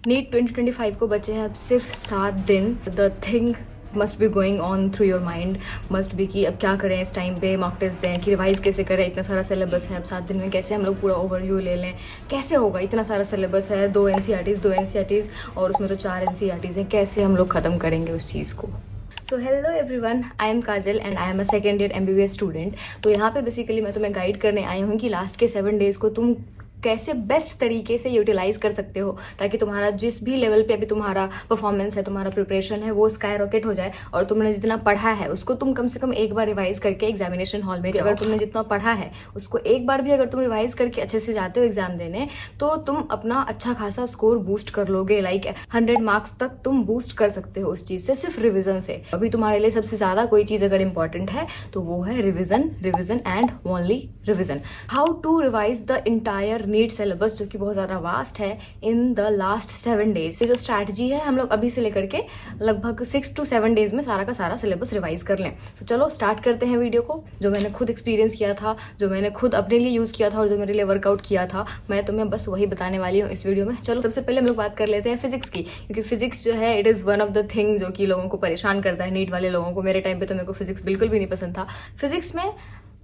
NEET 2025 को बचे हैं अब सिर्फ 7 दिन। The thing must be going on through your mind must be कि अब क्या करें इस टाइम पे, मॉक टेस्ट दें कि रिवाइज कैसे करें, इतना सारा सिलेबस है, अब 7 दिन में कैसे हम लोग पूरा ओवरव्यू ले लें, कैसे होगा, इतना सारा सिलेबस है, 2 NCERTs और उसमें तो 4 NCERTs हैं, कैसे हम लोग ख़त्म करेंगे उस चीज़ को। So hello everyone, I am Kajal and I am a second year MBBS student. तो यहाँ पे बेसिकली मैं तुम्हें गाइड करने आई हूँ कि लास्ट के 7 डेज़ को तुम कैसे बेस्ट तरीके से यूटिलाइज कर सकते हो ताकि तुम्हारा जिस भी लेवल पे अभी तुम्हारा परफॉर्मेंस है, तुम्हारा प्रिपरेशन है, वो स्काई रॉकेट हो जाए और तुमने जितना पढ़ा है उसको तुम कम से कम एक बार रिवाइज करके एग्जामिनेशन हॉल में, अगर तुमने जितना पढ़ा है उसको एक बार भी अगर तुम रिवाइज करके अच्छे से जाते हो एग्जाम देने तो तुम अपना अच्छा खासा स्कोर बूस्ट कर लोगे। लाइक 100 मार्क्स तक तुम बूस्ट कर सकते हो उस चीज से, सिर्फ रिविजन से। अभी तुम्हारे लिए सबसे ज्यादा कोई चीज अगर इंपॉर्टेंट है तो वो है revision, revision and only revision. How to revise the entire NEET syllabus जो कि बहुत ज़्यादा वास्ट है इन द लास्ट 7 डेज। ये जो स्ट्रैटेजी है हम लोग अभी से लेकर के लगभग 6 to 7 डेज में सारा का सारा सिलेबस रिवाइज कर लें। तो चलो स्टार्ट करते हैं वीडियो को। जो मैंने खुद एक्सपीरियंस किया था, जो मैंने खुद अपने लिए यूज़ किया था और जो मेरे लिए वर्कआउट किया था, मैं तुम्हें बस वही बताने वाली हूँ इस वीडियो में। चलो सबसे पहले हम लोग बात कर लेते हैं फिजिक्स की, क्योंकि फिजिक्स जो है it is one of the thing जो कि लोगों को परेशान करता है, नीट वाले लोगों को। मेरे टाइम पे तो मेरे को फिजिक्स बिल्कुल भी नहीं पसंद था। फिजिक्स में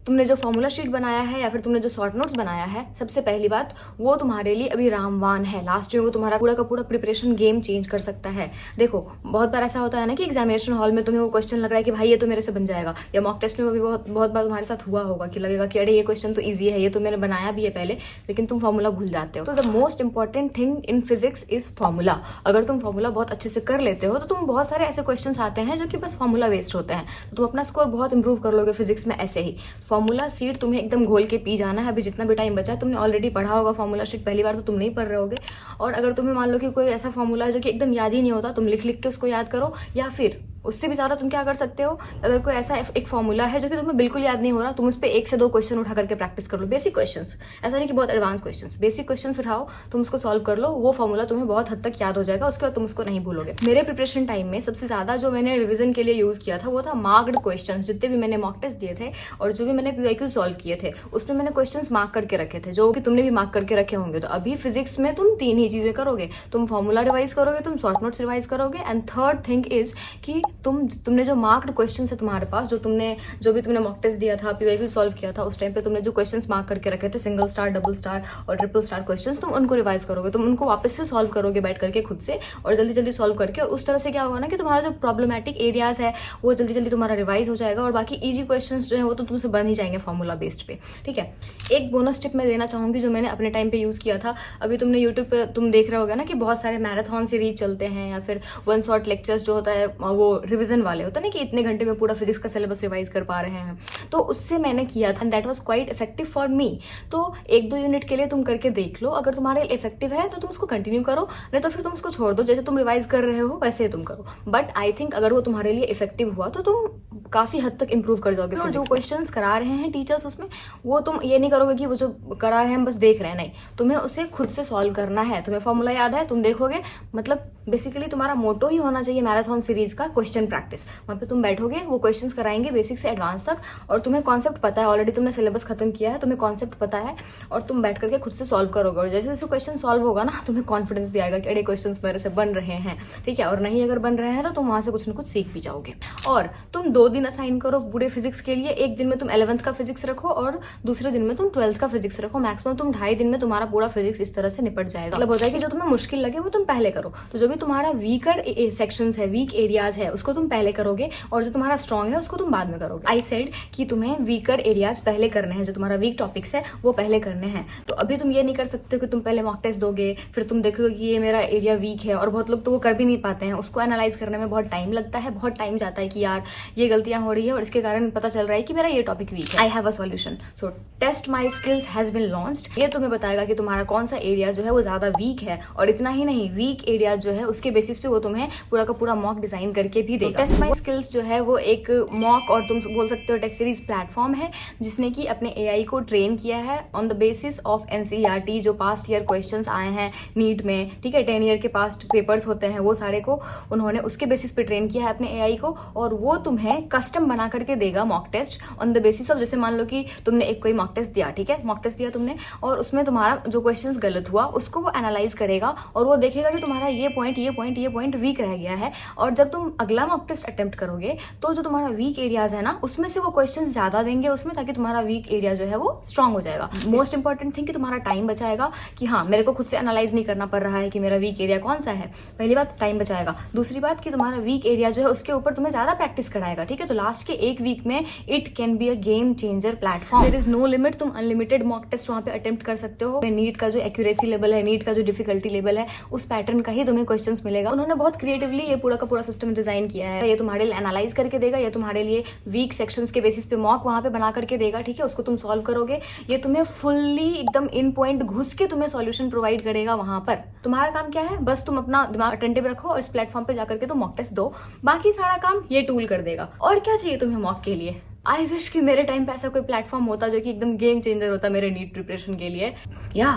तुमने जो फॉर्मूला शीट बनाया है या फिर तुमने जो शॉर्ट नोट्स बनाया है, सबसे पहली बात वो तुम्हारे लिए अभी रामबाण है। लास्ट में वो तुम्हारा पूरा का पूरा प्रिपरेशन गेम चेंज कर सकता है। देखो बहुत बार ऐसा होता है ना कि एग्जामिनेशन हॉल में तुम्हें वो क्वेश्चन लग रहा है कि भाई ये तो मेरे से बन जाएगा, या मॉक टेस्ट में भी बहुत बार तुम्हारे साथ हुआ होगा कि लगेगा कि अरे ये क्वेश्चन तो ईजी है, ये तो मैंने बनाया भी है पहले, लेकिन तुम फॉर्मूला भूल जाते हो। तो the most important thing in physics is formula. अगर तुम फॉर्मूला बहुत अच्छे से कर लेते हो तो तुम बहुत सारे ऐसे क्वेश्चन आते हैं जो कि बस फॉर्मूला बेस्ड होते हैं, तो तुम अपना स्कोर बहुत इंप्रूव कर लोगे फिजिक्स में। ऐसे ही फॉर्मूला सीट तुम्हें एकदम घोल के पी जाना है। अभी जितना भी टाइम बचा है तुमने ऑलरेडी पढ़ा होगा फॉर्मूला शीट, पहली बार तो तुम नहीं पढ़ रहे होगे। और अगर तुम्हें मान लो कि कोई ऐसा फॉर्मूला है जो कि एकदम याद ही नहीं होता, तुम लिख लिख के उसको याद करो, या फिर उससे भी ज्यादा तुम क्या कर सकते हो, अगर कोई ऐसा एक फॉर्मूला है जो कि तुम्हें बिल्कुल याद नहीं हो रहा, तुम उस पर 1 से 2 क्वेश्चन उठा करके प्रैक्टिस कर लो। बेसिक क्वेश्चंस, ऐसा नहीं कि बहुत एडवांस क्वेश्चंस, बेसिक क्वेश्चंस उठाओ, तुम उसको सॉल्व कर लो, वो फॉर्मूला तुम्हें बहुत हद तक याद हो जाएगा, उसके बाद तुम उसको नहीं भूलोगे। मेरे प्रिपरेशन टाइम में सबसे ज्यादा जो मैंने रिविजन के लिए यूज किया था वो था मार्क्ड क्वेश्चन। जितने भी मैंने मॉक टेस्ट दिए थे और जो भी मैंने PYQ सॉल्व किए थे उसमें मैंने क्वेश्चन मार्क करके रखे थे, जो कि तुमने भी मार्क करके रखे होंगे। तो अभी फिजिक्स में तुम 3 ही चीजें करोगे, तुम फॉर्मूला रिवाइज करोगे, तुम शॉर्ट नोट्स रिवाइज करोगे, एंड थर्ड थिंग इज कि तुमने जो मार्क्ड क्वेश्चंस है तुम्हारे पास, जो भी तुमने मॉक टेस्ट दिया था, PYQ सॉल्व किया था, उस टाइम पे तुमने जो क्वेश्चंस मार्क करके रखे थे, सिंगल स्टार, डबल स्टार और ट्रिपल स्टार क्वेश्चंस, तुम उनको रिवाइज करोगे, तुम उनको वापस से सॉल्व करोगे बैठ करके खुद से, और जल्दी जल्दी सॉल्व करके। और उस तरह से क्या होगा ना कि तुम्हारा जो प्रॉब्लमेटिक एरियाज है वो जल्दी जल्दी तुम्हारा रिवाइज हो जाएगा, और बाकी ईजी क्वेश्चन जो है वो तो तुमसे बन ही जाएंगे फॉर्मूला बेस्ड पे। ठीक है, एक बोनस टिप मैं देना चाहूंगी जो मैंने अपने टाइम पे यूज किया था। अभी तुमने यूट्यूब पे तुम देख रहे होगा ना कि बहुत सारे मैराथन सीरीज चलते हैं, या फिर 1 शॉट लेक्चर्स जो होता है वो रिविजन वाले होता है ना, कि इतने घंटे में पूरा फिजिक्स का सिलेबस रिवाइज कर पा रहे हैं। तो उससे मैंने किया था, that was quite effective for me. तो 1-2 यूनिट के लिए तुम करके देख लो, अगर तुम्हारे इफेक्टिव है तो तुम उसको कंटिन्यू करो, नहीं तो फिर तुम उसको छोड़ दो। जैसे तुम रिवाइज कर रहे हो वैसे तुम करो, बट आई थिंक अगर वो तुम्हारे लिए इफेक्टिव हुआ तो तुम काफी हद तक इंप्रूव कर जाओगे। और जो क्वेश्चंस करा रहे हैं टीचर्स उसमें, वो तुम ये नहीं करोगे कि वो जो करा रहे हैं हम बस देख रहे हैं, नहीं, तुम्हें उसे खुद से सॉल्व करना है। तुम्हें फॉर्मूला याद है, तुम देखोगे, मतलब बेसिकली तुम्हारा मोटो ही होना चाहिए मैराथन सीरीज का क्वेश्चन प्रैक्टिस। वहां पे तुम बैठोगे, वो क्वेश्चंस कराएंगे बेसिक से एडवांस तक, और तुम्हें कॉन्सेप्ट पता है, ऑलरेडी तुमने सिलेबस खत्म किया है, तुम्हें कॉन्सेप्ट पता है, और तुम बैठ करके खुद से सॉल्व करोगे। और जैसे जैसे क्वेश्चन सॉल्व होगा ना, तुम्हें कॉन्फिडेंस भी आएगा कि अरे क्वेश्चन मेरे से बन रहे हैं। ठीक है, और नहीं अगर बन रहे हैं तो तुम वहां से कुछ ना कुछ सीख भी जाओगे। और तुम 2 दिन असाइन करो पूरे फिजिक्स के लिए। एक दिन में तुम 11th का फिजिक्स रखो और दूसरे दिन में तुम 12th का फिजिक्स रखो। मैक्सिमम तुम 2.5 दिन में तुम्हारा पूरा फिजिक्स इस तरह से निपट जाएगा। मतलब होता है कि जो तुम्हें मुश्किल लगे वो तुम पहले करो। तो जो भी तुम्हारा वीकर सेक्शंस है, वीक एरियाज है, उसको तुम पहले करोगे, और जो तुम्हारा स्ट्रॉन्ग है उसको तुम बाद में करोगे। आई सेड कि तुम्हें वीकर एरियाज पहले करने हैं, जो तुम्हारा वीक टॉपिक्स है वो पहले करने हैं। तो अभी तुम ये नहीं कर सकते कि तुम पहले मॉक टेस्ट दोगे, फिर तुम देखोगे कि ये मेरा एरिया वीक है, और बहुत लोग तो वो कर भी नहीं पाते हैं। उसको एनालाइज करने में बहुत टाइम लगता है, बहुत टाइम जाता है कि यार ये गलतियां हो रही है और इसके कारण पता चल रहा है कि मेरा ये टॉपिक वीक है। I have a solution, so test my skills has been launched. ये तुम्हें बताएगा कि तुम्हारा कौन सा एरिया जो है वो ज्यादा वीक है, और इतना ही नहीं, वीक एरिया जो है उसके बेसिस पे वो तुम्हें पूरा का पूरा मॉक डिजाइन करके भी देगा। टेस्ट माई स्किल्स जो है वो एक मॉक, और तुम बोल सकते हो टेस्ट सीरीज प्लेटफॉर्म है, जिसने कि अपने AI को ट्रेन किया है on the basis of NCERT, जो पास्ट ईयर क्वेश्चंस आए हैं नीट में। ठीक है, 10 ईयर के पास्ट पेपर्स होते हैं, वो सारे को उन्होंने उसके बेसिस पे ट्रेन किया है अपने AI को, और वो तुम्हें तुम्हें कस्टम बना करके देगा mock test on the basis of, जैसे मान लो कि तुमने एक कोई मॉक टेस्ट दिया, ठीक है, मॉक टेस्ट दिया तुमने और उसमें तुम्हारा जो क्वेश्चंस गलत हुआ उसको वो एनालाइज करेगा और वो देखेगा कि तुम्हारा ये पॉइंट वीक रह गया है, और जब तुम अगला मॉक टेस्ट अटेम्प्ट करोगे तो जो तुम्हारा वीक एरियाज है ना उसमें से वो क्वेश्चंस ज्यादा देंगे उसमें, ताकि तुम्हारा वीक एरिया जो है वो स्ट्रांग हो जाएगा। मोस्ट इंपॉर्टेंट थिंग कि तुम्हारा टाइम बचाएगा, कि हाँ मेरे को खुद से एनालाइज नहीं करना पड़ रहा है कि मेरा वीक एरिया कौन सा है। पहली बात टाइम बचाएगा, दूसरी बात कि तुम्हारा वीक एरिया जो है उसके ऊपर तुम्हें ज्यादा प्रैक्टिस कराएगा, ठीक है। तो लास्ट के एक वीक में it can be a game changer platform. There is no limit, तुम अनलिमिटेड मॉक टेस्ट वहां पे अटेम्प्ट कर सकते हो। नीट का जो एक्यूरेसी लेवल है, नीट का जो डिफिकल्टी लेवल है, उस पैटर्न का ही तुम्हें क्वेश्चंस मिलेगा। उन्होंने बहुत क्रिएटिवली ये पूरा का पूरा सिस्टम डिजाइन किया है। ये तुम्हारे लिए एनालाइज करके देगा, या तुम्हारे लिए वीक सेक्शंस के बेसिस पे मॉक वहां पे बना करके देगा, ठीक है। उसको तुम सॉल्व करोगे, ये तुम्हें फुल्ली एकदम इन पॉइंट घुस के तुम्हें सॉल्यूशन प्रोवाइड करेगा वहां पर। तुम्हारा काम क्या है, बस तुम अपना दिमाग अटेंटिव रखो और इस प्लेटफॉर्म पे जाकर के तुम मॉक टेस्ट दो, बाकी सारा काम ये टूल कर देगा। और क्या चाहिए तुम्हें मॉक के लिए? आई विश कि मेरे टाइम पे ऐसा कोई प्लेटफॉर्म होता जो कि एकदम गेम चेंजर होता मेरे नीट प्रिपरेशन के लिए, या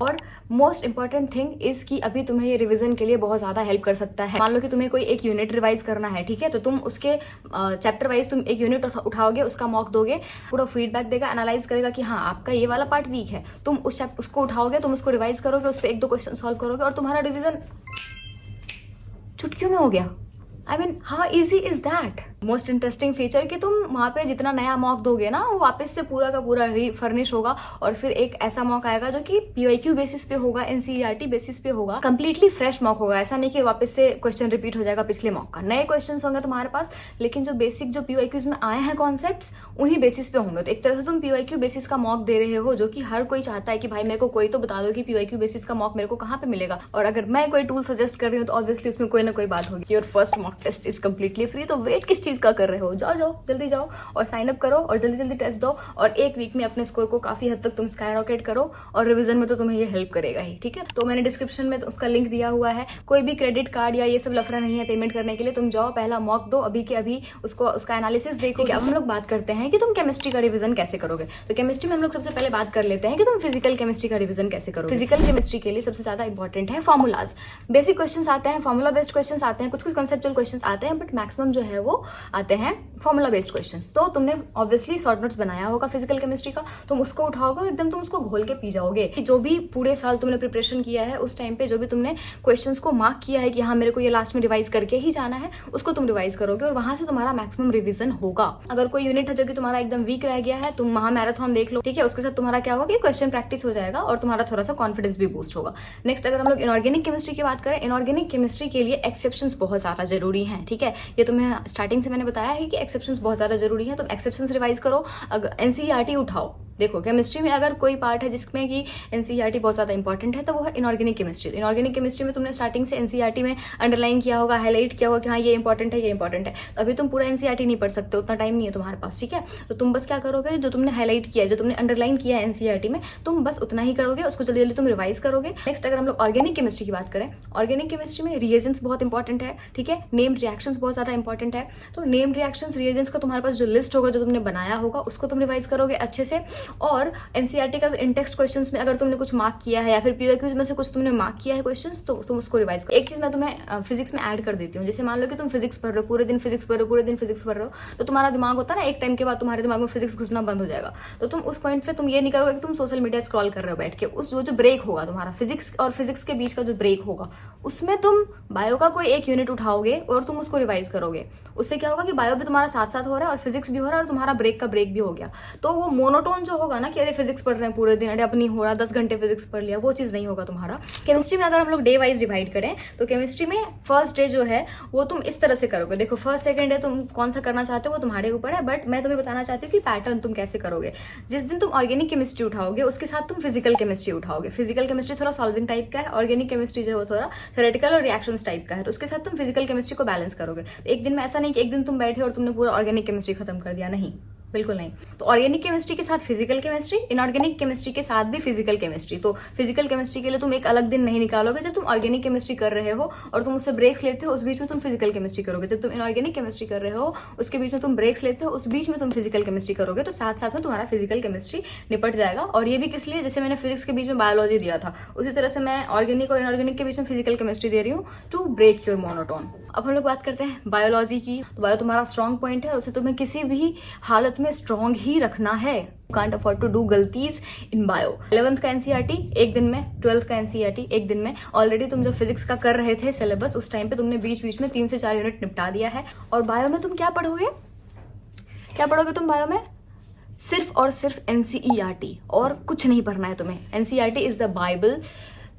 और मोस्ट इंपॉर्टेंट थिंग इज कि अभी तुम्हें ये रिवीजन के लिए बहुत ज्यादा हेल्प कर सकता है। मान लो कि तुम्हें कोई एक यूनिट रिवाइज करना है, ठीक है, तो तुम उसके चैप्टर वाइज तुम एक यूनिट उठाओगे, उसका मॉक दोगे, पूरा फीडबैक देगा, एनालाइज करेगा कि हाँ आपका ये वाला पार्ट वीक है, तुम उसको उठाओगे, तुम उसको रिवाइज करोगे, उस पर एक दो क्वेश्चन सॉल्व करोगे और तुम्हारा रिविजन चुटकियों में हो गया। I mean how easy is that? Most interesting feature कि तुम वहां पे जितना नया मॉक दोगे ना वो वापस से पूरा का पूरा रीफर्निश होगा, और फिर एक ऐसा मॉक आएगा जो कि पीवाईक्यू बेसिस पे होगा, एनसीईआरटी बेसिस पे होगा, कंप्लीटली फ्रेश मॉक होगा। ऐसा नहीं कि वापस से क्वेश्चन रिपीट हो जाएगा पिछले मॉक का, नए क्वेश्चन होंगे तुम्हारे पास, लेकिन जो बेसिक जो पीवाईक्यूज में आए हैं कॉन्सेप्ट्स उन्हीं बेसिस पे होंगे। तो एक तरह से तुम पीवाईक्यू बेसिस का मॉक दे रहे हो, जो कि हर कोई चाहता है कि भाई मेरे को कोई तो बता दो कि पीवाईक्यू बेसिस का मॉक मेरे को कहाँ पे मिलेगा। और अगर मैं कोई टूल सजेस्ट कर रही हूँ तो ऑब्वियसली उसमें कोई ना कोई बात होगी। Your first mock test is completely free, तो वेट किस चीज का कर रहे हो? जाओ जल्दी जाओ और साइन अप करो और जल्दी जल्दी टेस्ट दो, और एक वीक में अपने स्कोर को काफी हद तक तुम स्काई रॉकेट करो, और रिवीजन में तो तुम्हें ये हेल्प करेगा ही, ठीक है। तो मैंने डिस्क्रिप्शन में उसका लिंक दिया हुआ है, कोई भी क्रेडिट कार्ड या ये सब लफड़ा नहीं है पेमेंट करने के लिए। तुम जाओ पहला मॉक दो अभी के अभी, उसका एनालिसिस देखो। अब हम लोग बात करते हैं कि तुम केमिस्ट्री का रिवीजन कैसे करोगे। तो केमिस्ट्री में हम लोग सबसे पहले बात कर लेते हैं कि तुम फिजिकल केमिस्ट्री का रिवीजन कैसे करोगे। फिजिकल केमिस्ट्री के लिए सबसे ज्यादा इंपॉर्टेंट है फॉर्मूलाज। बेसिक क्वेश्चन आते हैं, फॉर्मूला बेस्ड क्वेश्चन आते हैं, कुछ कुछ कंसेप्चुअल क्वेश्चन आते हैं, बट मैक्सिमम जो है वो आते हैं फॉर्मूला बेस्ड क्वेश्चंस। तो तुमने ऑब्वियसली शॉर्ट नोट्स बनाया होगा फिजिकल केमिस्ट्री का, तुम उसको उठाओगे और एकदम तुम उसको घोल के पी जाओगे। कि जो भी पूरे साल तुमने प्रिपरेशन किया है उस टाइम पे जो भी तुमने क्वेश्चंस को मार्क किया है कि हाँ मेरे को ये लास्ट में रिवाइज करके ही जाना है, उसको तुम रिवाइज करोगे और वहां से तुम्हारा मैक्सिमम रिवीजन होगा। अगर कोई यूनिट है जो कि तुम्हारा एकदम वीक रह गया है, तुम महा मैराथन देख लो, ठीक है, उसके साथ तुम्हारा क्या होगा कि क्वेश्चन प्रैक्टिस हो जाएगा और तुम्हारा थोड़ा सा कॉन्फिडेंस भी बूस्ट होगा। नेक्स्ट अगर हम लोग इनऑर्गेनिक केमिस्ट्री की बात करें, इनऑर्गेनिक केमिस्ट्री के लिए एक्सेप्शंस बहुत ज्यादा जरूरी है, ठीक है। ये तुम्हें स्टार्टिंग से मैंने बताया है कि एक्सेप्शंस बहुत ज्यादा जरूरी है, तुम एक्सेप्शंस रिवाइज करो। अगर एनसीईआरटी उठाओ, देखो केमिस्ट्री में अगर कोई पार्ट है जिसमें कि एनसीईआरटी बहुत ज्यादा इंपॉर्टेंट है तो वो है इनऑर्गेनिक केमिस्ट्री। इनऑर्गेनिक केमिस्ट्री में तुमने स्टार्टिंग से एनसीईआरटी में अंडरलाइन किया होगा, हाईलाइट किया होगा कि हाँ ये इंपॉर्टेंट है, ये इंपॉर्टेंट है। तो अभी तुम पूरा एनसीईआरटी नहीं पढ़ सकते, उतना टाइम नहीं है तुम्हारे पास, ठीक है। तो तुम बस क्या करोगे, जो तुमने हाईलाइट किया है, जो तुमने अंडरलाइन किया है एनसीईआरटी में, तुम बस उतना ही करोगे, उसको जल्दी जल्दी तुम रिवाइज करोगे। नेक्स्ट अगर हम लोग ऑर्गेनिक केमिस्ट्री की बात करें, ऑर्गेनिक केमिस्ट्री में रिएजेंट्स बहुत इंपॉर्टेंट है, ठीक है, नेम्ड रिएक्शंस बहुत ज्यादा इंपॉर्टेंट है। तो नेम्ड रिएक्शंस रिएजेंट्स का तुम्हारे पास जो लिस्ट होगा, जो तुमने बनाया होगा, उसको तुम रिवाइज करोगे अच्छे से। और एनसीईआरटी का इन टेक्स्ट क्वेश्चंस में अगर तुमने कुछ मार्क किया है या फिर पीवाईक्यूज में से कुछ तुमने मार्क किया है क्वेश्चंस, तो तुम उसको रिवाइज करो। एक चीज मैं तुम्हें फिजिक्स में ऐड कर देती हूँ, जैसे मान लो कि तुम फिजिक्स पढ़ रहे हो, पूरे दिन फिजिक्स पढ़ रहे हो, पूरे दिन फिजिक्स पढ़ रहे हो, तो तुम्हारा दिमाग होता है ना, एक टाइम के बाद तुम्हारे दिमाग में फिजिक्स घुसना बंद हो जाएगा। तो तुम उस पॉइंट पे तुम ये नहीं करोगे कि तुम सोशल मीडिया स्क्रॉल कर रहे हो बैठ के। उस जो ब्रेक होगा तुम्हारा फिजिक्स और फिजिक्स के बीच का जो ब्रेक होगा, उसमें तुम बायो का कोई एक यूनिट उठाओगे और तुम उसको रिवाइज करोगे। उससे क्या होगा कि बायो भी तुम्हारा साथ साथ हो रहा है और फिजिक्स भी हो रहा है और तुम्हारा ब्रेक का ब्रेक भी हो गया। तो वो मोनोटोन जो होगा ना कि अरे फिजिक्स पढ़ रहे हैं पूरे दिन, अरे अब नहीं हो रहा, 10 घंटे फिजिक्स पढ़ लिया, वो चीज नहीं होगा तुम्हारा। केमिस्ट्री में अगर हम लोग डे वाइज डिवाइड करें तो केमिस्ट्री में फर्स्ट डे जो है वो तुम इस तरह से करोगे। देखो फर्स्ट सेकंड डे तुम कौन सा करना चाहते हो वो तुम्हारे ऊपर है, बट मैं तुम्हें बताना चाहती हूँ कि पैटर्न तुम कैसे करोगे। जिस दिन तुम ऑर्गेनिक केमिस्ट्री उठाओगे उसके साथ तुम फिजिकल केमिस्ट्री उठाओगे। फिजिकल केमिस्ट्री थोड़ा सॉल्विंग टाइप का है, ऑर्गेनिक केमिस्ट्री जो है वो थोड़ा थ्योरेटिकल और रिएक्शंस टाइप का है, तो उसके साथ तुम फिजिकल केमिस्ट्री को बैलेंस करोगे। तो एक दिन में ऐसा नहीं कि एक दिन तुम बैठे और तुमने पूरा ऑर्गेनिक केमिस्ट्री खत्म कर दिया, नहीं, बिल्कुल नहीं। तो ऑर्गेनिक केमिस्ट्री के साथ फिजिकल केमिस्ट्री, इनऑर्गेनिक केमिस्ट्री के साथ भी फिजिकल केमिस्ट्री। तो फिजिकल केमिस्ट्री के लिए तुम एक अलग दिन नहीं निकालोगे। जब तुम ऑर्गेनिक केमिस्ट्री कर रहे हो और तुम उससे ब्रेक्स लेते हो, उस बीच में तुम फिजिकल केमिस्ट्री करोगे। जब तुम इनऑर्गेनिक केमिस्ट्री कर रहे हो, उसके बीच में तुम ब्रेक्स लेते हो, उस बीच में तुम फिजिकल केमिस्ट्री करोगे। तो साथ साथ में तुम्हारा फिजिकल केमिस्ट्री निपट जाएगा। और ये भी किस लिए, जैसे मैंने फिजिक्स के बीच में बायोलॉजी दिया था, उसी तरह से मैं ऑर्गेनिक और इनऑर्गेनिक के बीच में फिजिकल केमिस्ट्री दे रही हूँ टू ब्रेक योर मोनोटोन। अब हम लोग बात करते हैं बायोलॉजी की। तो बायो तुम्हारा स्ट्रॉन्ग पॉइंट है और उसे तुम्हें किसी भी हालत में स्ट्रॉन्ग ही रखना है। You can't afford to do गलतीज इन बायो। 11th का एनसीईआरटी एक दिन में, 12th का एनसीईआरटी एक दिन में। ऑलरेडी तुम जब फिजिक्स का कर रहे थे सिलेबस, उस टाइम पे तुमने बीच बीच में 3 से 4 यूनिट निपटा दिया है। और बायो में तुम क्या पढ़ोगे, क्या पढ़ोगे तुम बायो में? सिर्फ और सिर्फ एनसीईआरटी, और कुछ नहीं पढ़ना है तुम्हें। NCERT is the Bible,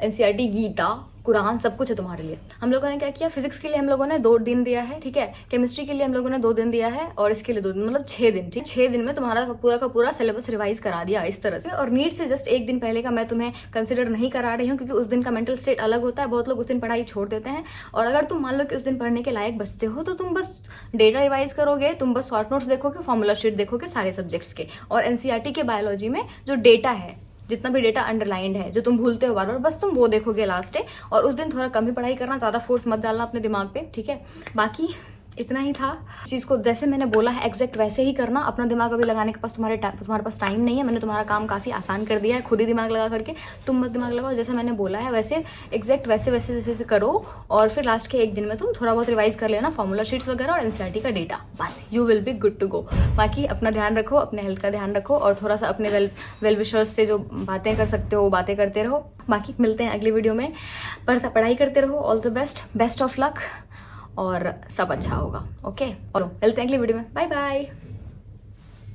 NCERT Gita, Quran, सब कुछ है तुम्हारे लिए। हम लोगों ने क्या किया, फिजिक्स के लिए हम लोगों ने 2 दिन दिया है, ठीक है। केमिस्ट्री के लिए हम लोगों ने 2 दिन दिया है, और इसके लिए 2 दिन, मतलब 6 दिन, ठीक। 6 दिन में तुम्हारा पूरा का पूरा सिलेबस रिवाइज करा दिया इस तरह से। और नीट से जस्ट एक दिन पहले का मैं तुम्हें कंसिडर नहीं करा रही हूँ, क्योंकि उस दिन का मेंटल स्टेट अलग होता है। बहुत लोग उस दिन पढ़ाई छोड़ देते हैं। और अगर तुम मान लो कि उस दिन पढ़ने के लायक बचते हो, तो तुम बस डेटा रिवाइज करोगे, तुम बस शॉर्ट नोट्स देखोगे, फॉर्मूला शीट देखोगे सारे सब्जेक्ट्स के। और एनसीईआरटी के बायोलॉजी में जो डेटा है, जितना भी डेटा अंडरलाइंड है, जो तुम भूलते हो बार बार, बस तुम वो देखोगे लास्ट डे। और उस दिन थोड़ा कम ही पढ़ाई करना, ज्यादा फोर्स मत डालना अपने दिमाग पे, ठीक है। बाकी इतना ही था। चीज को जैसे मैंने बोला है एग्जैक्ट वैसे ही करना। अपना दिमाग अभी लगाने के पास तुम्हारे पास टाइम नहीं है। मैंने तुम्हारा काम काफी आसान कर दिया है, खुद ही दिमाग लगा करके। तुम मत दिमाग लगाओ, जैसे मैंने बोला है वैसे एग्जैक्ट वैसे करो। और फिर लास्ट के एक दिन में तुम थोड़ा बहुत रिवाइज कर लेना, फॉर्मूला शीट्स वगैरह और एनसीईआरटी का डेटा, बस you will be good to go. बाकी अपना ध्यान रखो, अपने हेल्थ का ध्यान रखो, और थोड़ा सा अपने वेल विशर्स से जो बातें कर सकते हो वो बातें करते रहो। बाकी मिलते हैं अगली वीडियो में। पढ़ाई करते रहो। All the best, best of luck, और सब अच्छा होगा। ओके, और मिलते हैं अगली वीडियो में। Bye bye.